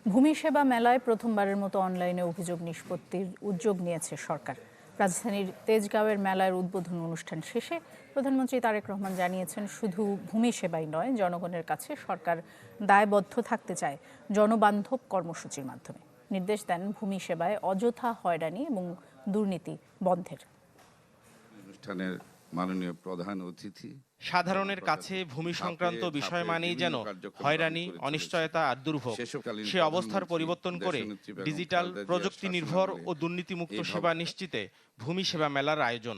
ভূমি সেবা মেলায় প্রথমবারের মতো অনলাইনে অভিযোগ নিষ্পত্তির উদ্যোগ নিয়েছে সরকার। রাজধানীর তেজগাঁওয়ের মেলার উদ্বোধন অনুষ্ঠান শেষে প্রধানমন্ত্রী তারেক রহমান জানিয়েছেন, শুধু ভূমি সেবাই নয়, জনগণের কাছে সরকার দায়বদ্ধ থাকতে চায় জনবান্ধব কর্মসূচির মাধ্যমে। নির্দেশ দেন ভূমি সেবায় অযথা হয়রানি এবং দুর্নীতি বন্ধের। অনুষ্ঠানের মাননীয় প্রধান অতিথি সাধারণের কাছে ভূমি সংক্রান্ত বিষয় মানেই যেন হয়রানি, অনিশ্চয়তা আর দুর্ভোগ। সে অবস্থার পরিবর্তন করে ডিজিটাল, প্রযুক্তি নির্ভর ও দুর্নীতিমুক্ত সেবা নিশ্চিতে ভূমি সেবা মেলার আয়োজন।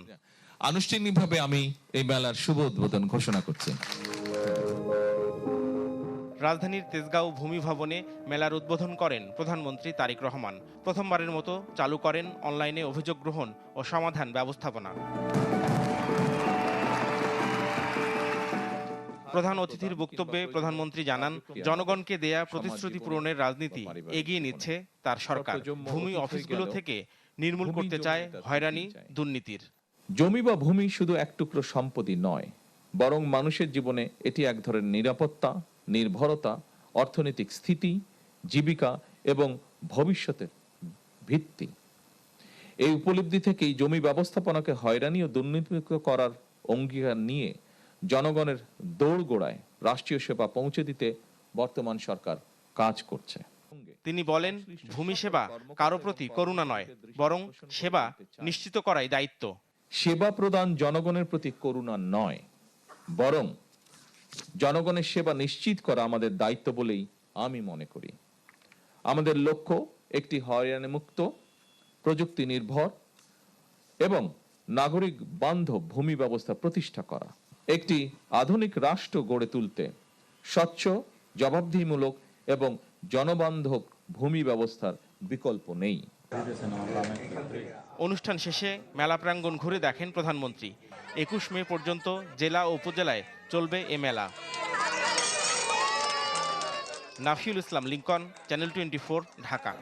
আনুষ্ঠানিকভাবে আমি এই মেলার শুভ উদ্বোধন ঘোষণা করছি। রাজধানীর তেজগাঁও ভূমি ভবনে মেলার উদ্বোধন করেন প্রধানমন্ত্রী তারেক রহমান। প্রথমবারের মতো চালু করেন অনলাইনে অভিযোগ গ্রহণ ও সমাধান ব্যবস্থাপনা। প্রধান অতিথির বক্তব্যে প্রধানমন্ত্রী জানান, জনগণকে দেয়া প্রতিশ্রুতি পূরণের রাজনীতি এগিয়ে নিচ্ছে তার সরকার। ভূমি অফিসগুলো থেকে নির্মূল করতে চায় হয়রানি, দুর্নীতির। জমি বা ভূমি শুধু এক টুকরো সম্পত্তি নয়, বরং মানুষের জীবনে এটি এক ধরনের নিরাপত্তা, নির্ভরতা, অর্থনৈতিক স্থিতি, জীবিকা এবং ভবিষ্যতের ভিত্তি। এই উপলব্ধি থেকেই জমি ব্যবস্থাপনাকে হয়রানি ও দুর্নীতিমুক্ত করার অঙ্গীকার নিয়ে জনগণের দোরগোড়ায় রাষ্ট্রীয় সেবা পৌঁছে দিতে বর্তমান সরকার কাজ করছে। তিনি বলেন, ভূমি সেবা কারো প্রতি করুণা নয়, বরং সেবা নিশ্চিত করাই দায়িত্ব। সেবা প্রদান জনগণের প্রতি করুণা নয়, বরং জনগণের সেবা নিশ্চিত করা আমাদের দায়িত্ব বলেই আমি মনে করি। আমাদের লক্ষ্য একটি হয়রানিমুক্ত, প্রযুক্তি নির্ভর এবং নাগরিক বান্ধব ভূমি ব্যবস্থা প্রতিষ্ঠা করা। একটি আধুনিক রাষ্ট্র গড়ে তুলতে স্বচ্ছ, জবাবদিহিমূলক এবং জনবান্ধব ভূমি ব্যবস্থার বিকল্প নেই। অনুষ্ঠান শেষে মেলা প্রাঙ্গণ ঘুরে দেখেন প্রধানমন্ত্রী। 21 মে পর্যন্ত জেলা ও উপজেলায় চলবে এ মেলা। নাফিউল ইসলাম, লিংকন, চ্যানেল 24, ঢাকা।